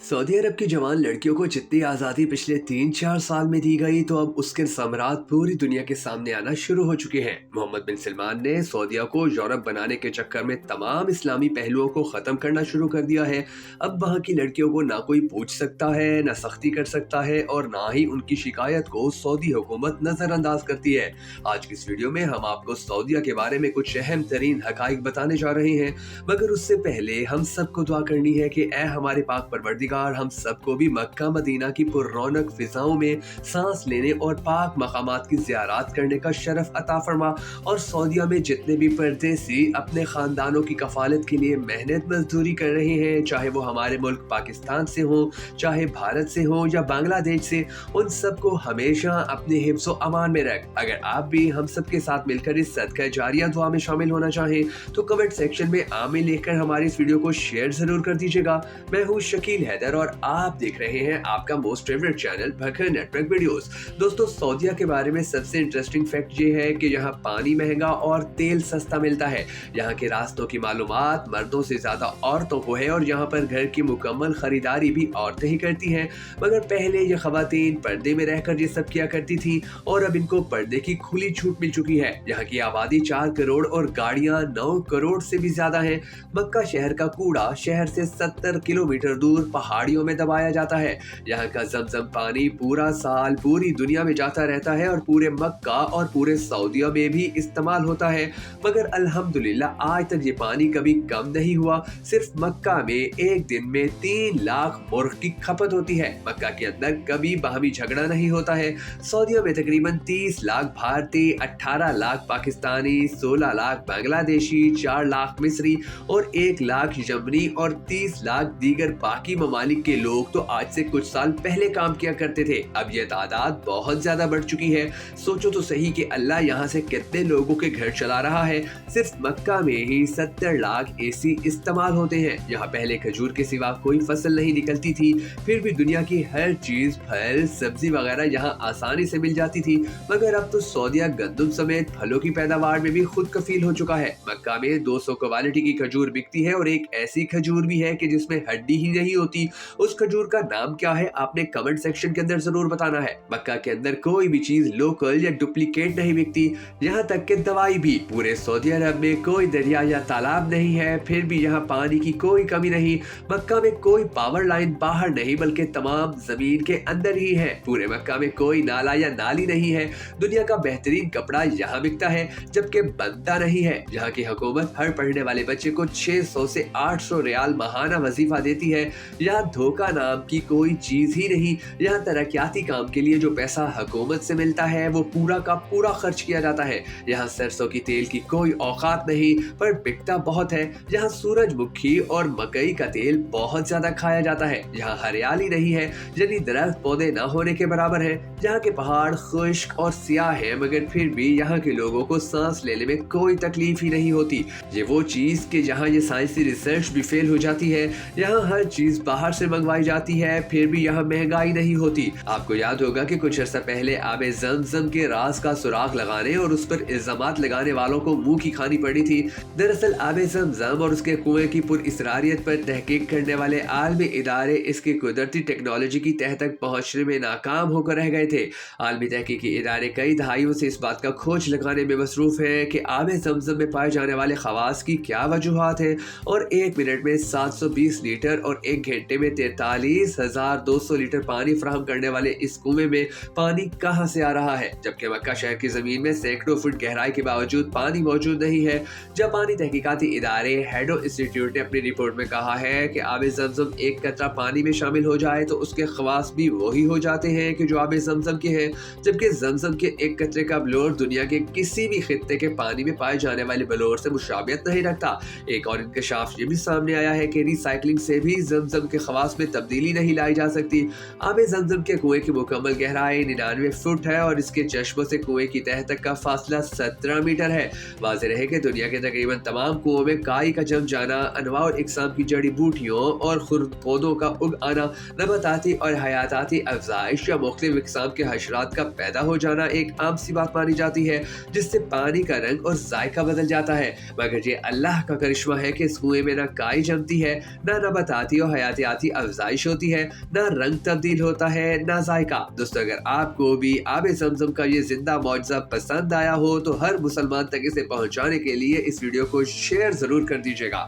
Saudi अरब की जवान लड़कियों को जितनी आज़ादी पिछले 3-4 साल में दी गई तो अब उसके सम्राट पूरी दुनिया के सामने आना शुरू हो चुके हैं। मोहम्मद बिन सलमान ने सऊदीया को यूरोप बनाने के चक्कर में तमाम इस्लामी पहलुओं को ख़त्म करना शुरू कर दिया है। अब वहाँ की लड़कियों को ना कोई पूछ सकता है, ना सख्ती कर सकता है और ना ही उनकी शिकायत को सऊदी हुकूमत नज़रअंदाज करती है। आज की इस वीडियो में हम आपको सऊदीया के बारे में कुछ अहम तरीन हक़ाइक़ बताने जा रहे हैं, मगर उससे पहले हम सबको दुआ करनी है कि ऐ हमारे पाक परवरदिगार हम सबको भी मक्का मदीना की पुररौनक फिजाओं में सांस लेने और पाक मकामात की ज़ियारत करने का शरफ अता फरमा। और सऊदीया में जितने भी परदेसी अपने ख़ानदानों की कफालत के लिए मेहनत मजदूरी कर रहे हैं, चाहे वो हमारे मुल्क पाकिस्तान से हो, चाहे भारत से हो या बांग्लादेश से, उन सबको हमेशा अपने हिफ्ज़ व अमान में रख। अगर आप भी हम सब के साथ मिलकर इस सदका जारिया दुआ में शामिल होना चाहें तो कमेंट सेक्शन में आमीन लिखकर हमारी इस वीडियो को शेयर जरूर कर दीजिएगा। मैं हूँ शकील हैदर और आप देख रहे हैं आपका most favourite channel Bhakkar network videos. दोस्तों, सऊदीया के बारे में सबसे इंटरेस्टिंग फैक्ट ये है कि यहाँ पानी महंगा और तेल सस्ता मिलता है। यहाँ के रास्तों की मालूमात मर्दों से ज्यादा औरतों को है और यहाँ पर घर की मुकम्मल खरीदारी भी औरतें ही करती हैं। मगर पहले ये खवातीन पर्दे में रहकर ये सब किया करती थी और अब इनको पर्दे की खुली छूट मिल चुकी है। यहाँ की आबादी 4 करोड़ और गाड़ियाँ 9 करोड़ से भी ज्यादा है। मक्का शहर का कूड़ा शहर से 70 किलोमीटर दूर पहाड़ियों में दबाया जाता है। यहाँ का ज़मज़म पानी पूरा साल पूरी दुनिया में जाता रहता है और पूरे मक्का और पूरे सऊदीया में भी इस्तेमाल होता है। मगर अल्हम्दुलिल्लाह आज तक ये पानी कभी कम नहीं हुआ। सिर्फ मक्का में एक दिन में 3 लाख मुर्ग की खपत होती है। मक्का के अंदर कभी बाहमी झगड़ा नहीं होता है। सऊदीया में तकरीबन 30 लाख भारतीय, 18 लाख पाकिस्तानी, 16 लाख बांग्लादेशी, 4 लाख मिस्री और 1 लाख यमनी और 30 लाख दीगर बाकी ममालिक के लोग तो आज से कुछ साल पहले काम किया करते थे। अब यह तादाद बहुत ज्यादा बढ़ चुकी है। सोचो तो सही कि अल्लाह यहाँ से कितने लोगों के घर चला रहा है। सिर्फ मक्का में ही 70 लाख एसी इस्तेमाल होते हैं। यहाँ पहले खजूर के सिवा कोई फसल नहीं निकलती थी, फिर भी दुनिया की हर चीज, फल, सब्जी वगैरह यहाँ आसानी से मिल जाती थी। मगर अब तो सऊदीया गंदम समेत फलों की पैदावार में भी खुद कफील हो चुका है। मक्का में 200 क्वालिटी की खजूर बिकती है और एक ऐसी खजूर भी है कि जिसमें हड्डी ही नहीं होती। उस खजूर का नाम क्या है आपने कमेंट सेक्शन के अंदर जरूर बताना है। मक्का के अंदर कोई भी चीज लोकल या डुप्लीकेट नहीं बिकती, यहाँ तक कि दवाई भी। पूरे सऊदी अरब में कोई दरिया या तालाब नहीं है, फिर भी यहाँ पानी की कोई कमी नहीं। मक्का में कोई पावर लाइन बाहर नहीं बल्कि तमाम जमीन के अंदर ही है। पूरे मक्का में कोई नाला या नाली नहीं है। दुनिया का बेहतरीन कपड़ा यहाँ बिकता है जबकि बनता नहीं है। यहाँ की हुकूमत हर पढ़ने वाले बच्चे को 600 से 800 रियाल माहाना वजीफा देती है। यहाँ धोखा नाम की कोई चीज ही नहीं। यहाँ तरक्याती काम के लिए जो पैसा हुकूमत से मिलता है वो पूरा का पूरा खर्च किया जाता है। यहाँ सरसों की तेल की कोई औकात नहीं पर बिकता बहुत है। यहाँ सूरजमुखी और मकई का तेल बहुत ज्यादा खाया जाता है। यहाँ हरियाली नहीं है, यानी दरख्त पौधे न होने के बराबर है। यहाँ के पहाड़ खुश्क और सियाह है, मगर फिर भी यहाँ के लोगों को सांस लेने में कोई तकलीफ ही नहीं होती। ये वो चीज कि जहाँ ये साइंसी रिसर्च भी फेल हो जाती है। यहाँ हर चीज बाहर से मंगवाई जाती है, फिर भी यहाँ महंगाई नहीं होती। आपको याद होगा कि कुछ अर्सा पहले आबे ज़मज़म के राज का सुराग लगाने और उस पर इल्जामात लगाने वालों को मुंह की खानी पड़ी थी। दरअसल आबे ज़मज़म और उसके कुएं की पुरइसरारियत पर तहकीक करने वाले आलमी इदारे इसकी कुदरती टेक्नोलॉजी की तह तक पहुंचने में नाकाम होकर रह गए थे। आलमी तहकीकी इदारे कई दहाइयों से इस बात का खोज लगाने में मसरूफ है कि आबे ज़मज़म में पाए जाने वाले खवास की क्या वजूहात है और 1 मिनट में 720 लीटर और 1 घंटे में 43,200 लीटर पानी फराहम करने वाले इस कुएं में पानी कहां से आ रहा है, जबकि मक्का शहर की जमीन में सैकड़ों फुट गहराई के बावजूद पानी मौजूद नहीं है। जापानी तहकीकाती इदारे हेडो इंस्टीट्यूट ने अपनी रिपोर्ट में कहा है कि आबे ज़मज़म एक कतरा पानी में शामिल हो जाए तो उसके खवास भी वही हो जाते हैं कि जो आबे ज़मज़म के हैं, जबकि ज़मज़म के एक कतरे का बलोर दुनिया के किसी भी खित्ते के पानी में पाए जाने वाले बलोर से मुशाबियत नहीं रखता। एक और इंकशाफ ये भी सामने आया है कि रिसाइकलिंग से भी ज़मज़म के खवास में तब्दीली नहीं लाई जा सकती। आबे ज़मज़म के कुएं की मुकम्मल गहराई 99 फुट है और इसके चश्मों से कुएं की तह तक का फासला 17 मीटर है। वाज़ेह रहे कि दुनिया के तकरीबन तमाम कुओं में काई का जम जाना, अनवा और इकसाम की जड़ी बूटियों और खुर्द पौधों का उग आना, नबाताती और हयाताती अफजाइश या मुख्तलिफ इकसाम के हशरात का पैदा हो जाना एक आम सी बात मानी जाती है, जिससे पानी का रंग और जायका बदल जाता है। मगर ये अल्लाह का करिश्मा है कि इस कुएं में ना काई जमती है, ना नबाताती और हयातियात ذاتی افزائش ہوتی ہے، نہ رنگ تبدیل ہوتا ہے، نہ ذائقہ۔ دوستو اگر آپ کو بھی آب زمزم کا یہ زندہ معجزہ پسند آیا ہو تو ہر مسلمان تک اسے پہنچانے کے لیے اس ویڈیو کو شیئر ضرور کر دیجیے گا۔